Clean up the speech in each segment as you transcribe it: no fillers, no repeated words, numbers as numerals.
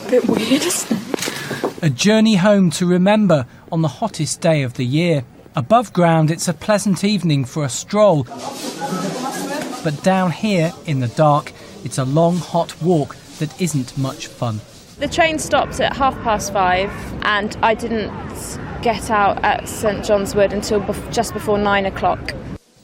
a bit weird, isn't it? A journey home to remember on the hottest day of the year. Above ground, it's a pleasant evening for a stroll. But down here, in the dark, it's a long, hot walk that isn't much fun. The train stopped at 5:30 and I didn't get out at St John's Wood until just before 9 o'clock.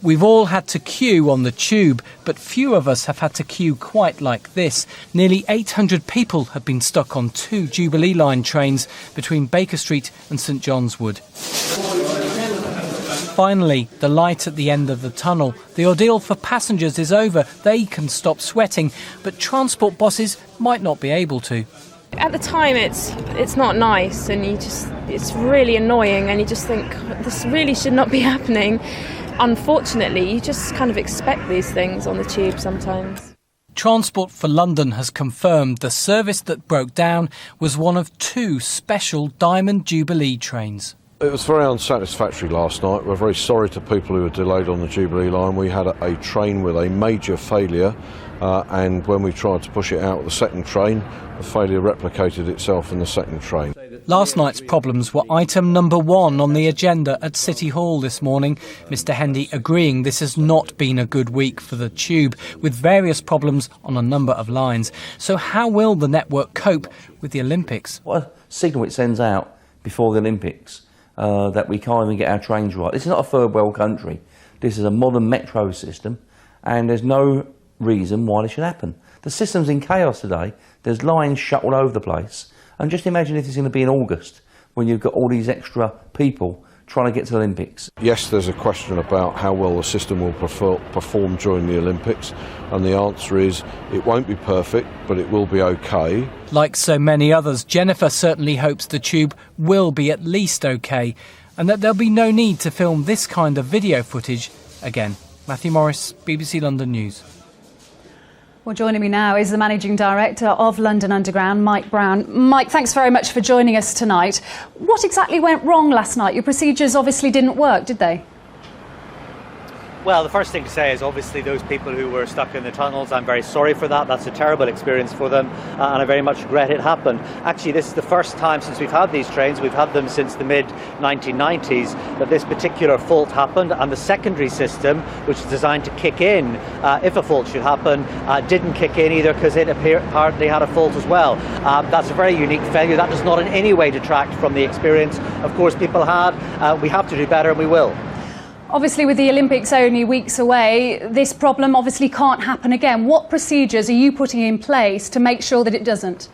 We've all had to queue on the tube, but few of us have had to queue quite like this. Nearly 800 people have been stuck on 2 Jubilee Line trains between Baker Street and St John's Wood. Finally, the light at the end of the tunnel. The ordeal for passengers is over. They can stop sweating, but transport bosses might not be able to. At the time, it's not nice, and it's really annoying, and you just think this really should not be happening. Unfortunately, you just kind of expect these things on the tube sometimes. Transport for London has confirmed the service that broke down was one of 2 special Diamond Jubilee trains. It was very unsatisfactory last night. We're very sorry to people who were delayed on the Jubilee Line. We had a train with a major failure, and when we tried to push it out with the second train, the failure replicated itself in the second train. Last night's problems were item number 1 on the agenda at City Hall this morning. Mr Hendy agreeing this has not been a good week for the tube, with various problems on a number of lines. So how will the network cope with the Olympics? What a signal it sends out before the Olympics. That we can't even get our trains right. This is not a third world country. This is a modern metro system, and there's no reason why this should happen. The system's in chaos today. There's lines shut all over the place. And just imagine if it's going to be in August, when you've got all these extra people trying to get to the Olympics. Yes, there's a question about how well the system will perform during the Olympics, and the answer is it won't be perfect, but it will be okay. Like so many others, Jennifer certainly hopes the tube will be at least okay, and that there'll be no need to film this kind of video footage again. Matthew Morris, BBC London News. Well, joining me now is the Managing Director of London Underground, Mike Brown. Mike, thanks very much for joining us tonight. What exactly went wrong last night? Your procedures obviously didn't work, did they? Well, the first thing to say is obviously those people who were stuck in the tunnels, I'm very sorry for that. That's a terrible experience for them, and I very much regret it happened. Actually, this is the first time since we've had these trains, we've had them since the mid-1990s, that this particular fault happened, and the secondary system, which is designed to kick in if a fault should happen, didn't kick in either because it apparently had a fault as well. That's a very unique failure. That does not in any way detract from the experience, of course, people had. We have to do better, and we will. Obviously, with the Olympics only weeks away, this problem obviously can't happen again. What procedures are you putting in place to make sure that it doesn't?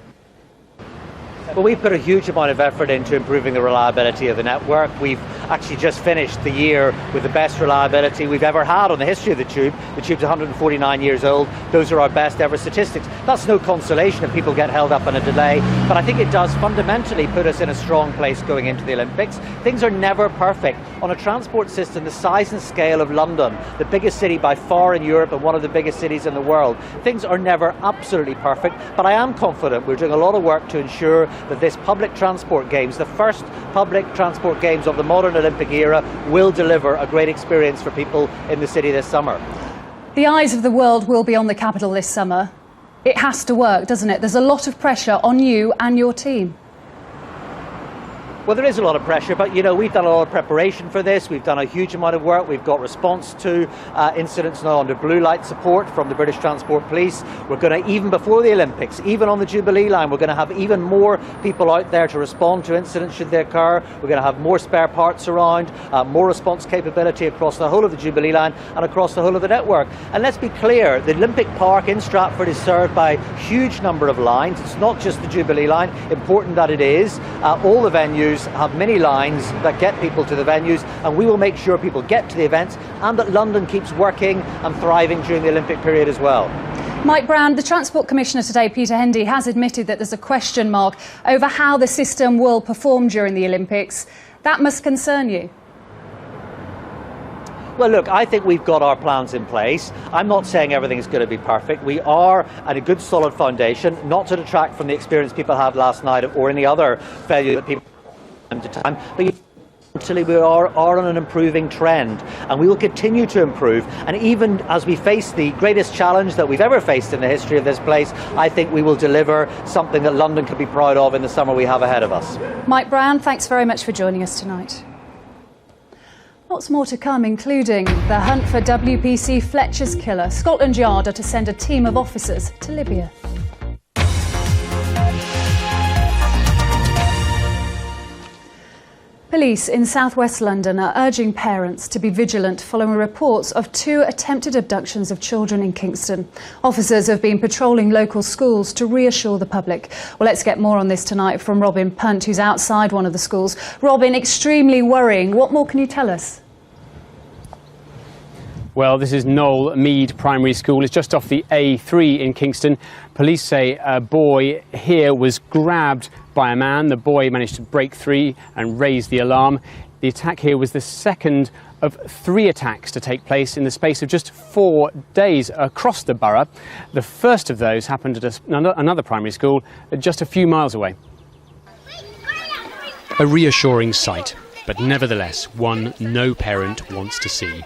Well, we've put a huge amount of effort into improving the reliability of the network. We've actually just finished the year with the best reliability we've ever had on the history of the tube. The tube's 149 years old. Those are our best ever statistics. That's no consolation if people get held up in a delay, but I think it does fundamentally put us in a strong place going into the Olympics. Things are never perfect. On a transport system the size and scale of London, the biggest city by far in Europe and one of the biggest cities in the world, things are never absolutely perfect, but I am confident we're doing a lot of work to ensure that this public transport games, the first public transport games of the modern Olympic era, will deliver a great experience for people in the city this summer. The eyes of the world will be on the capital this summer. It has to work, doesn't it? There's a lot of pressure on you and your team. Well, there is a lot of pressure, but you know, we've done a lot of preparation for this. We've done a huge amount of work. We've got response to incidents now under blue light support from the British Transport Police. We're going to, even before the Olympics, even on the Jubilee Line, we're going to have even more people out there to respond to incidents should they occur. We're going to have more spare parts around, more response capability across the whole of the Jubilee Line and across the whole of the network. And let's be clear, the Olympic Park in Stratford is served by a huge number of lines. It's not just the Jubilee Line, important that it is. All the venues have many lines that get people to the venues, and we will make sure people get to the events and that London keeps working and thriving during the Olympic period as well. Mike Brown, the Transport Commissioner today, Peter Hendy, has admitted that there's a question mark over how the system will perform during the Olympics. That must concern you. Well, look, I think we've got our plans in place. I'm not saying everything is going to be perfect. We are at a good solid foundation, not to detract from the experience people had last night or any other failure that people time to time. But Actually, we are on an improving trend, and we will continue to improve. And even as we face the greatest challenge that we've ever faced in the history of this place, I think we will deliver something that London can be proud of in the summer we have ahead of us. Mike Brown, thanks very much for joining us tonight. Lots more to come, including the hunt for WPC Fletcher's killer. Scotland Yard are to send a team of officers to Libya. Police in southwest London are urging parents to be vigilant following reports of 2 attempted abductions of children in Kingston. Officers have been patrolling local schools to reassure the public. Well, let's get more on this tonight from Robin Punt, who's outside one of the schools. Robin, extremely worrying. What more can you tell us? Well, this is Knoll Mead Primary School. It's just off the A3 in Kingston. Police say a boy here was grabbed by a man. The boy managed to break free and raise the alarm. The attack here was the second of 3 attacks to take place in the space of just 4 days across the borough. The first of those happened at another primary school just a few miles away. A reassuring sight, but nevertheless one no parent wants to see.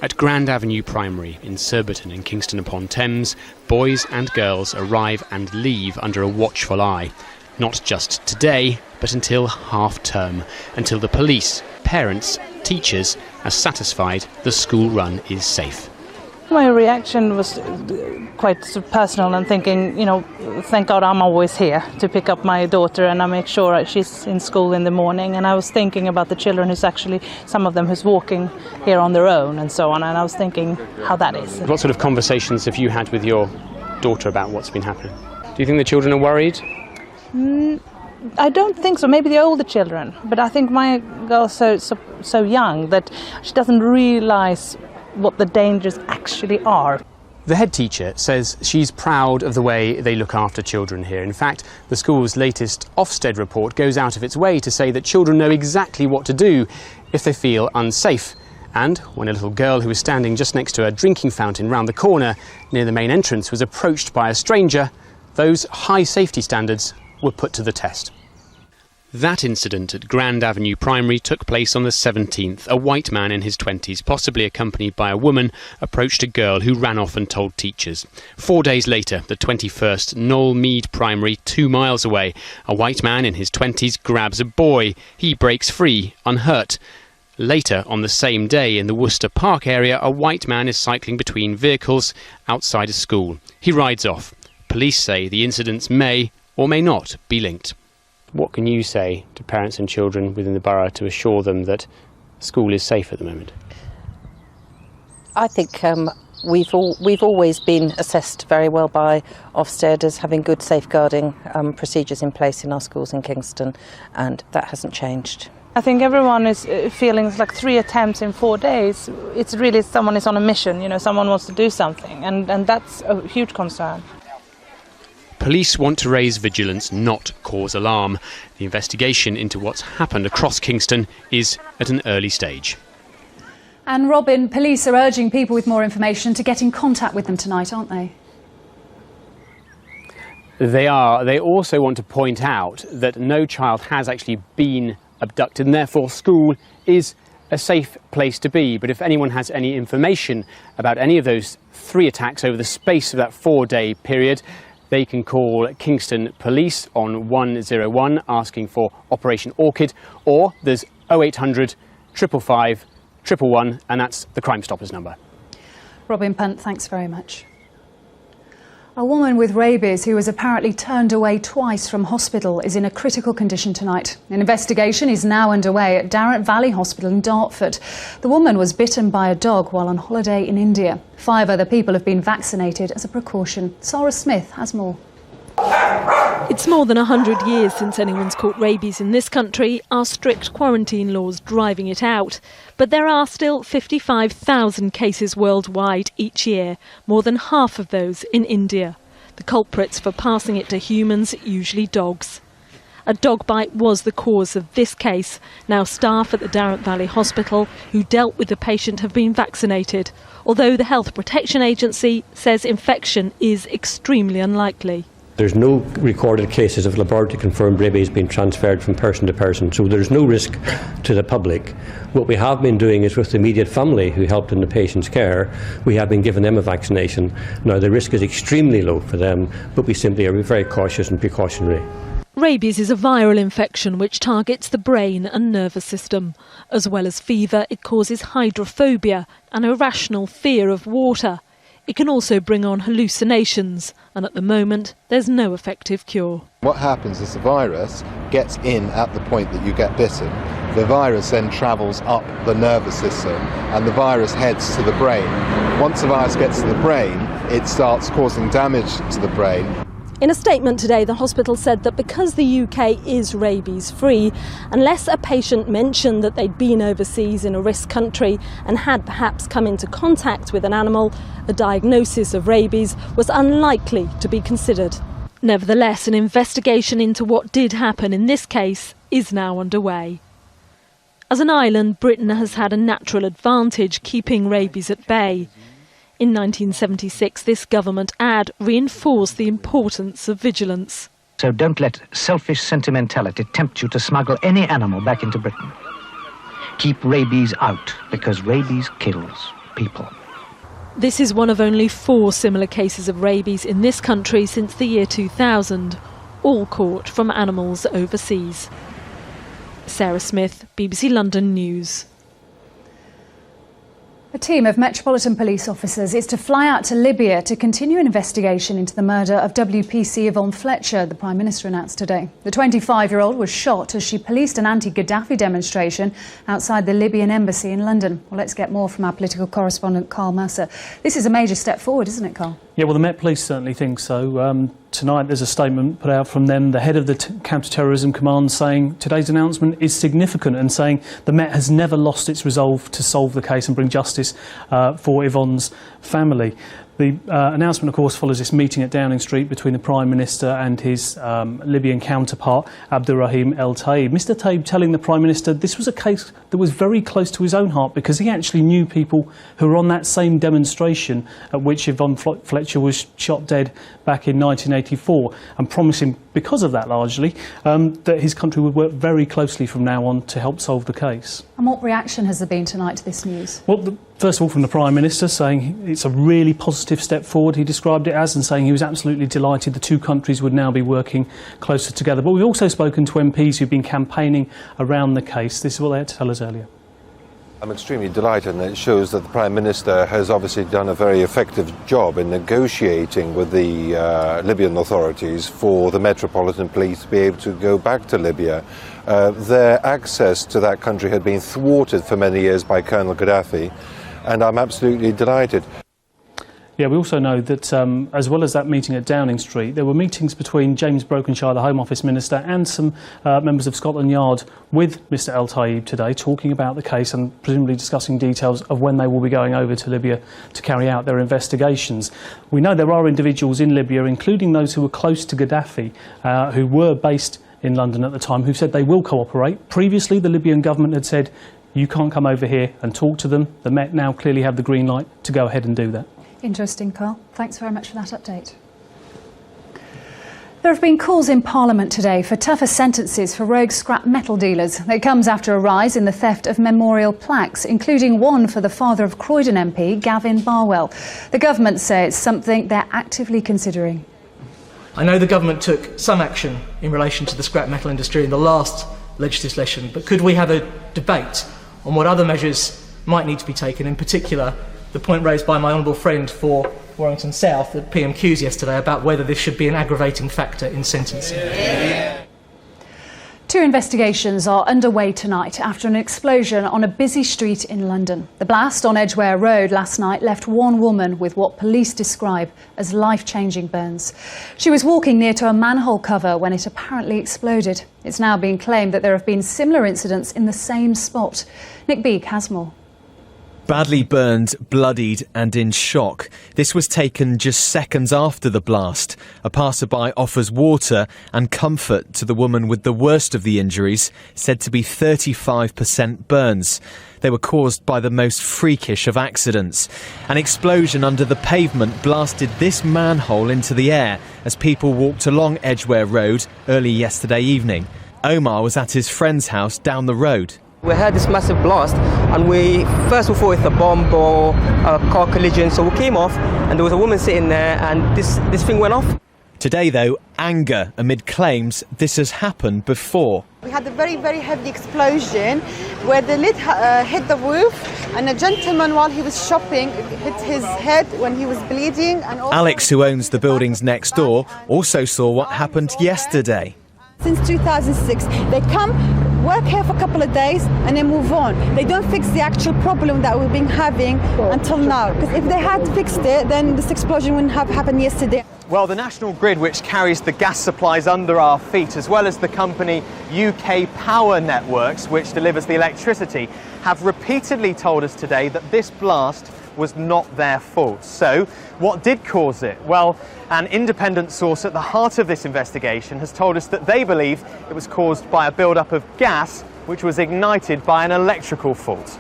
At Grand Avenue Primary in Surbiton in Kingston upon Thames, boys and girls arrive and leave under a watchful eye. Not just today, but until half-term, until the police, parents, teachers are satisfied the school run is safe. My reaction was quite personal and thinking, you know, thank God I'm always here to pick up my daughter and I make sure she's in school in the morning. And I was thinking about the children who's actually, some of them who's walking here on their own and so on. And I was thinking how that is. What sort of conversations have you had with your daughter about what's been happening? Do you think the children are worried? I don't think so. Maybe the older children. But I think my girl's so young that she doesn't realise what the dangers actually are. The head teacher says she's proud of the way they look after children here. In fact, the school's latest Ofsted report goes out of its way to say that children know exactly what to do if they feel unsafe. And when a little girl who was standing just next to a drinking fountain round the corner near the main entrance was approached by a stranger, those high safety standards were put to the test. That incident at Grand Avenue Primary took place on the 17th. A white man in his 20s, possibly accompanied by a woman, approached a girl who ran off and told teachers. 4 days later, the 21st, Knoll Mead Primary, 2 miles away, a white man in his 20s grabs a boy. He breaks free, unhurt. Later, on the same day, in the Worcester Park area, a white man is cycling between vehicles outside a school. He rides off. Police say the incidents may or may not be linked. What can you say to parents and children within the borough to assure them that school is safe at the moment? I think we've always been assessed very well by Ofsted as having good safeguarding procedures in place in our schools in Kingston, and that hasn't changed. I think everyone is feeling like 3 attempts in 4 days. It's really someone is on a mission, you know, someone wants to do something, and that's a huge concern. Police want to raise vigilance, not cause alarm. The investigation into what's happened across Kingston is at an early stage. And Robin, police are urging people with more information to get in contact with them tonight, aren't they? They are. They also want to point out that no child has actually been abducted and therefore school is a safe place to be. But if anyone has any information about any of those 3 attacks over the space of that 4-day period, they can call Kingston Police on 101 asking for Operation Orchid, or there's 0800 555 111, and that's the Crime Stoppers number. Robin Punt, thanks very much. A woman with rabies who was apparently turned away twice from hospital is in a critical condition tonight. An investigation is now underway at Darrett Valley Hospital in Dartford. The woman was bitten by a dog while on holiday in India. 5 other people have been vaccinated as a precaution. Sarah Smith has more. It's more than 100 years since anyone's caught rabies in this country, our strict quarantine laws driving it out. But there are still 55,000 cases worldwide each year, more than half of those in India. The culprits for passing it to humans, usually dogs. A dog bite was the cause of this case. Now staff at the Darrett Valley Hospital who dealt with the patient have been vaccinated, although the Health Protection Agency says infection is extremely unlikely. There's no recorded cases of laboratory-confirmed rabies being transferred from person to person, so there's no risk to the public. What we have been doing is, with the immediate family who helped in the patient's care, we have been giving them a vaccination. Now, the risk is extremely low for them, but we simply are very cautious and precautionary. Rabies is a viral infection which targets the brain and nervous system. As well as fever, it causes hydrophobia, an irrational fear of water. It can also bring on hallucinations, and at the moment there's no effective cure. What happens is the virus gets in at the point that you get bitten. The virus then travels up the nervous system and the virus heads to the brain. Once the virus gets to the brain, it starts causing damage to the brain. In a statement today, the hospital said that because the UK is rabies-free, unless a patient mentioned that they'd been overseas in a risk country and had perhaps come into contact with an animal, a diagnosis of rabies was unlikely to be considered. Nevertheless, an investigation into what did happen in this case is now underway. As an island, Britain has had a natural advantage keeping rabies at bay. In 1976, this government ad reinforced the importance of vigilance. So don't let selfish sentimentality tempt you to smuggle any animal back into Britain. Keep rabies out, because rabies kills people. This is one of only 4 similar cases of rabies in this country since the year 2000, all caught from animals overseas. Sarah Smith, BBC London News. A team of Metropolitan Police officers is to fly out to Libya to continue an investigation into the murder of WPC Yvonne Fletcher, the Prime Minister announced today. The 25-year-old was shot as she policed an anti-Gaddafi demonstration outside the Libyan embassy in London. Well, let's get more from our political correspondent, Carl Mercer. This is a major step forward, isn't it, Carl? Yeah, well, the Met Police certainly think so. Tonight there's a statement put out from them, the head of the Counter-Terrorism Command, saying today's announcement is significant and saying the Met has never lost its resolve to solve the case and bring justice for Yvonne's family. The announcement, of course, follows this meeting at Downing Street between the Prime Minister and his Libyan counterpart, Abdurrahim El-Taib. Mr Taib telling the Prime Minister this was a case that was very close to his own heart because he actually knew people who were on that same demonstration at which Yvonne Fletcher was shot dead back in 1984, and promising, because of that largely, that his country would work very closely from now on to help solve the case. And what reaction has there been tonight to this news? Well, first of all, from the Prime Minister, saying it's a really positive step forward, he described it as, and saying he was absolutely delighted the two countries would now be working closer together. But we've also spoken to MPs who've been campaigning around the case. This is what they had to tell us earlier. I'm extremely delighted, and it shows that the Prime Minister has obviously done a very effective job in negotiating with the Libyan authorities for the Metropolitan Police to be able to go back to Libya. Their access to that country had been thwarted for many years by Colonel Gaddafi, and I'm absolutely delighted. Yeah, we also know that as well as that meeting at Downing Street, there were meetings between James Brokenshire, the Home Office Minister, and some members of Scotland Yard with Mr El-Taib today, talking about the case and presumably discussing details of when they will be going over to Libya to carry out their investigations. We know there are individuals in Libya, including those who were close to Gaddafi, who were based in London at the time, who said they will cooperate. Previously, the Libyan government had said, you can't come over here and talk to them. The Met now clearly have the green light to go ahead and do that. Interesting, Carl. Thanks very much for that update. There have been calls in Parliament today for tougher sentences for rogue scrap metal dealers. It comes after a rise in the theft of memorial plaques, including one for the father of Croydon MP, Gavin Barwell. The government say it's something they're actively considering. I know the government took some action in relation to the scrap metal industry in the last legislation, but could we have a debate on what other measures might need to be taken, in particular the point raised by my honourable friend for Warrington South at PMQs yesterday about whether this should be an aggravating factor in sentencing. Yeah. 2 investigations are underway tonight after an explosion on a busy street in London. The blast on Edgware Road last night left one woman with what police describe as life-changing burns. She was walking near to a manhole cover when it apparently exploded. It's now being claimed that there have been similar incidents in the same spot. Nick Beek has more. Badly burned, bloodied and in shock. This was taken just seconds after the blast. A passerby offers water and comfort to the woman with the worst of the injuries, said to be 35% burns. They were caused by the most freakish of accidents. An explosion under the pavement blasted this manhole into the air as people walked along Edgware Road early yesterday evening. Omar was at his friend's house down the road. We had this massive blast and we first thought it's a bomb or a car collision, so we came off and there was a woman sitting there and this thing went off. Today though, anger amid claims this has happened before. We had a very, very heavy explosion where the lid hit the roof and a gentleman while he was shopping hit his head when he was bleeding. And Alex, who owns the buildings next door, also saw what happened yesterday. Since 2006, they come, work here for a couple of days and then move on. They don't fix the actual problem that we've been having until now. Because if they had fixed it, then this explosion wouldn't have happened yesterday. Well, the National Grid, which carries the gas supplies under our feet, as well as the company UK Power Networks, which delivers the electricity, have repeatedly told us today that this blast was not their fault. So, what did cause it? Well, an independent source at the heart of this investigation has told us that they believe it was caused by a build-up of gas, which was ignited by an electrical fault.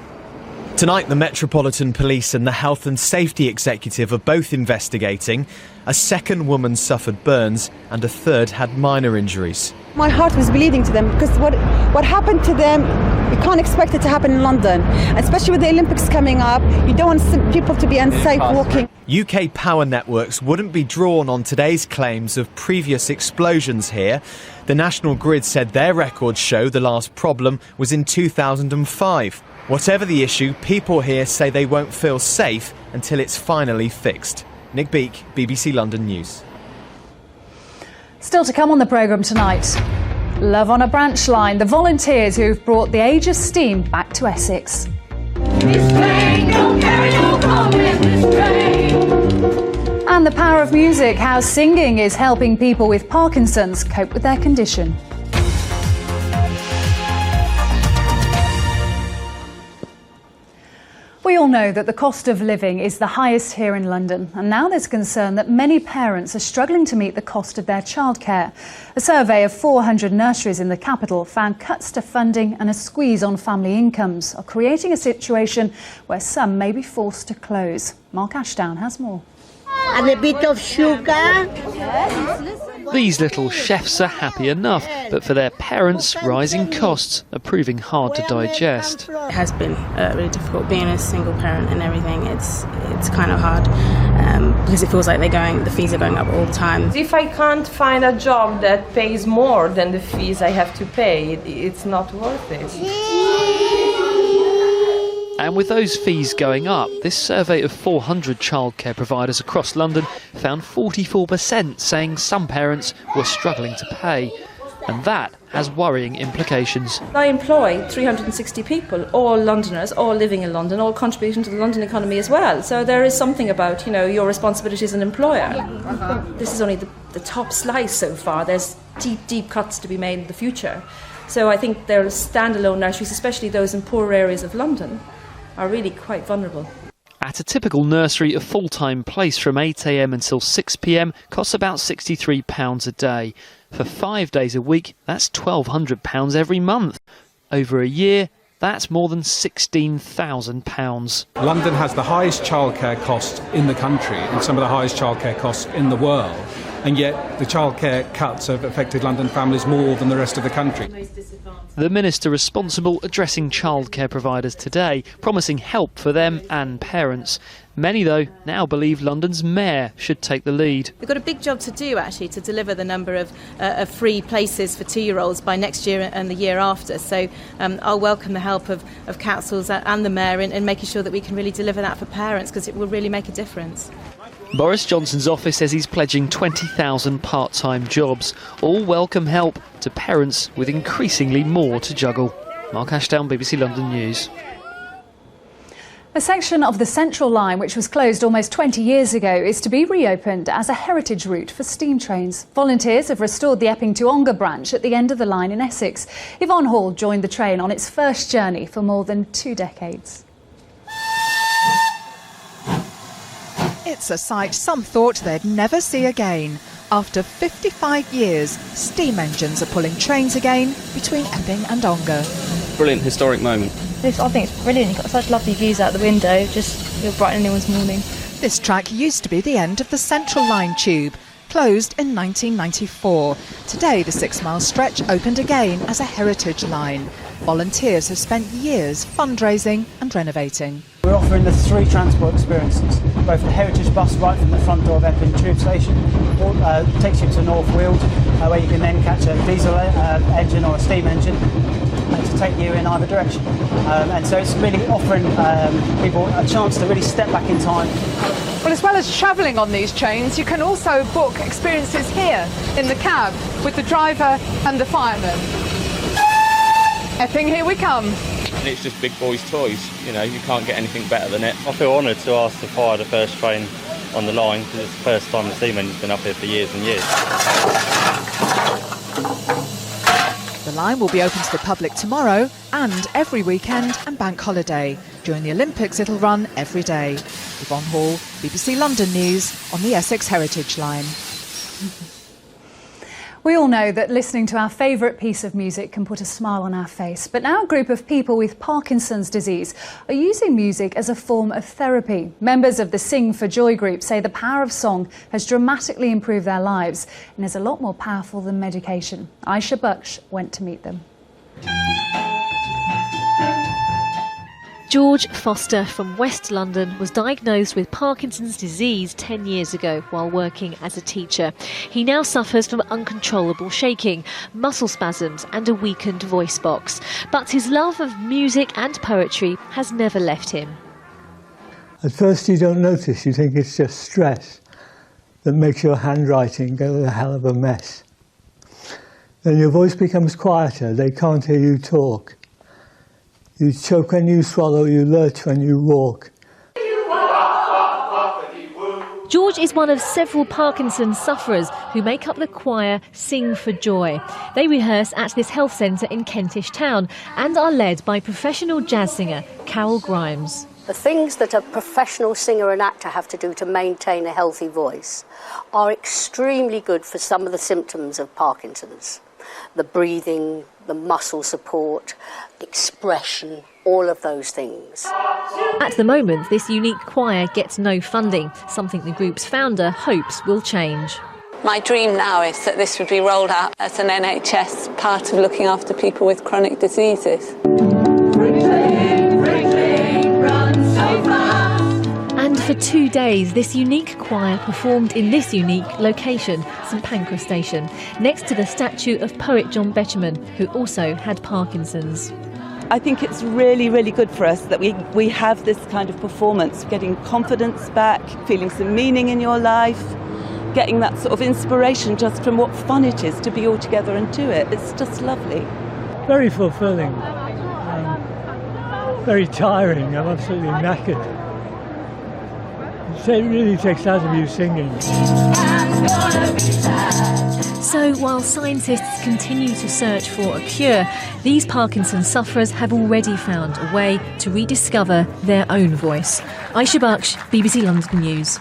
Tonight, the Metropolitan Police and the Health and Safety Executive are both investigating. A second woman suffered burns and a third had minor injuries. My heart was bleeding to them because what happened to them, you can't expect it to happen in London. Especially with the Olympics coming up, you don't want people to be unsafe walking. UK Power Networks wouldn't be drawn on today's claims of previous explosions here. The National Grid said their records show the last problem was in 2005. Whatever the issue, people here say they won't feel safe until it's finally fixed. Nick Beak, BBC London News. Still to come on the programme tonight. Love on a Branch Line, the volunteers who've brought the Age of Steam back to Essex. And the power of music, how singing is helping people with Parkinson's cope with their condition. We all know that the cost of living is the highest here in London, and now there's concern that many parents are struggling to meet the cost of their childcare. A survey of 400 nurseries in the capital found cuts to funding and a squeeze on family incomes are creating a situation where some may be forced to close. Mark Ashdown has more. And a bit of sugar. These little chefs are happy enough, but for their parents, rising costs are proving hard to digest. It has been really difficult being a single parent and everything. It's kind of hard because it feels like the fees are going up all the time. If I can't find a job that pays more than the fees I have to pay, it's not worth it. And with those fees going up, this survey of 400 childcare providers across London found 44% saying some parents were struggling to pay. And that has worrying implications. I employ 360 people, all Londoners, all living in London, all contributing to the London economy as well. So there is something about, your responsibility as an employer. This is only the top slice so far. There's deep, deep cuts to be made in the future. So I think there are standalone nurseries, especially those in poorer areas of London, are really quite vulnerable. At a typical nursery, a full-time place from 8 a.m. until 6 p.m. costs about £63 a day. For 5 days a week, that's £1,200 every month. Over a year, that's more than £16,000. London has the highest childcare cost in the country and some of the highest childcare costs in the world. And yet the childcare cuts have affected London families more than the rest of the country. The minister responsible addressing childcare providers today, promising help for them and parents. Many, though, now believe London's mayor should take the lead. We've got a big job to do, actually, to deliver the number of free places for 2-year-olds by next year and the year after. So I'll welcome the help of councils and the mayor in making sure that we can really deliver that for parents, because it will really make a difference. Boris Johnson's office says he's pledging 20,000 part-time jobs, all welcome help to parents with increasingly more to juggle. Mark Ashdown, BBC London News. A section of the Central Line, which was closed almost 20 years ago, is to be reopened as a heritage route for steam trains. Volunteers have restored the Epping to Ongar branch at the end of the line in Essex. Yvonne Hall joined the train on its first journey for more than 2 decades. It's a sight some thought they'd never see again. After 55 years, steam engines are pulling trains again between Epping and Ongar. Brilliant historic moment. I think it's brilliant. You've got such lovely views out the window, just you'll brighten anyone's morning. This track used to be the end of the Central Line tube, closed in 1994. Today the 6-mile stretch opened again as a heritage line. Volunteers have spent years fundraising and renovating. We're offering the 3 transport experiences, both the heritage bus right from the front door of Epping Tube Station, takes you to North Weald, where you can then catch a diesel engine or a steam engine to take you in either direction. And so it's really offering people a chance to really step back in time. Well, as well as travelling on these trains, you can also book experiences here in the cab with the driver and the fireman. Epping, here we come. And it's just big boys' toys, you know, you can't get anything better than it. I feel honoured to ask to fire the first train on the line because it's the first time the steam engine's been up here for years and years. The line will be open to the public tomorrow and every weekend and bank holiday. During the Olympics it'll run every day. Yvonne Hall, BBC London News on the Essex Heritage Line. We all know that listening to our favourite piece of music can put a smile on our face, but now a group of people with Parkinson's disease are using music as a form of therapy. Members of the Sing for Joy group say the power of song has dramatically improved their lives and is a lot more powerful than medication. Aisha Baksh went to meet them. George Foster from West London was diagnosed with Parkinson's disease 10 years ago while working as a teacher. He now suffers from uncontrollable shaking, muscle spasms and a weakened voice box. But his love of music and poetry has never left him. At first you don't notice, you think it's just stress that makes your handwriting go a hell of a mess. Then your voice becomes quieter, they can't hear you talk. You choke when you swallow, you lurch when you walk. George is one of several Parkinson's sufferers who make up the choir Sing for Joy. They rehearse at this health centre in Kentish Town and are led by professional jazz singer Carol Grimes. The things that a professional singer and actor have to do to maintain a healthy voice are extremely good for some of the symptoms of Parkinson's. The breathing, the muscle support, expression, all of those things. At the moment, this unique choir gets no funding, something the group's founder hopes will change. My dream now is that this would be rolled out as an NHS part of looking after people with chronic diseases. And for 2 days, this unique choir performed in this unique location, St Pancras Station, next to the statue of poet John Betjeman, who also had Parkinson's. I think it's really, really good for us that we have this kind of performance, getting confidence back, feeling some meaning in your life, getting that sort of inspiration just from what fun it is to be all together and do it. It's just lovely. Very fulfilling, very tiring, I'm absolutely knackered. It really takes out of you singing. So while scientists continue to search for a cure, these Parkinson's sufferers have already found a way to rediscover their own voice. Aisha Baksh, BBC London News.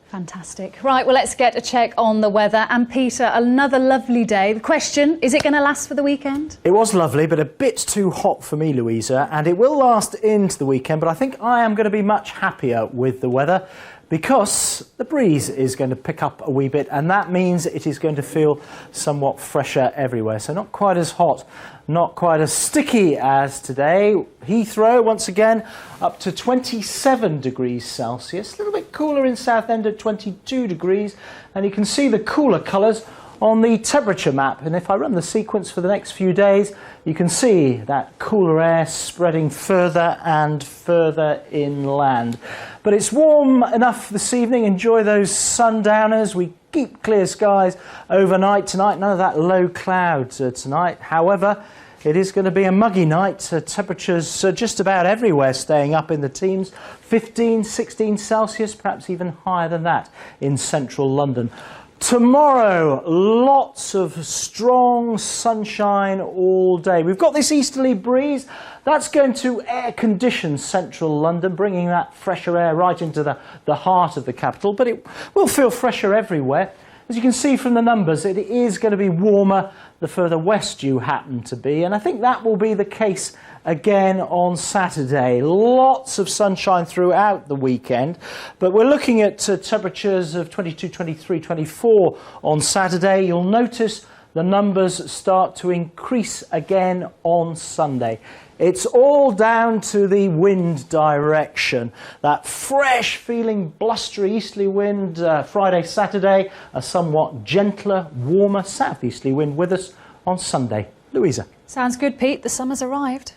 Fantastic. Right, well, let's get a check on the weather. And Peter, another lovely day. The question, is it going to last for the weekend? It was lovely, but a bit too hot for me, Louisa, and it will last into the weekend, but I think I am going to be much happier with the weather because the breeze is going to pick up a wee bit, and that means it is going to feel somewhat fresher everywhere. So not quite as hot, not quite as sticky as today. Heathrow, once again, up to 27 degrees Celsius. A little bit cooler in Southend at 22 degrees. And you can see the cooler colours on the temperature map. And if I run the sequence for the next few days, you can see that cooler air spreading further and further inland. But it's warm enough this evening. Enjoy those sundowners. We keep clear skies overnight tonight. None of that low clouds tonight. However, it is going to be a muggy night. Temperatures just about everywhere staying up in the teens. 15, 16 Celsius, perhaps even higher than that in central London. Tomorrow, lots of strong sunshine all day. We've got this easterly breeze. That's going to air-condition central London, bringing that fresher air right into the heart of the capital. But it will feel fresher everywhere. As you can see from the numbers, it is going to be warmer the further west you happen to be. And I think that will be the case again on Saturday. Lots of sunshine throughout the weekend, but we're looking at temperatures of 22, 23, 24 on Saturday. You'll notice the numbers start to increase again on Sunday. It's all down to the wind direction. That fresh feeling blustery easterly wind Friday, Saturday, a somewhat gentler, warmer southeasterly wind with us on Sunday. Louisa. Sounds good, Pete. The summer's arrived.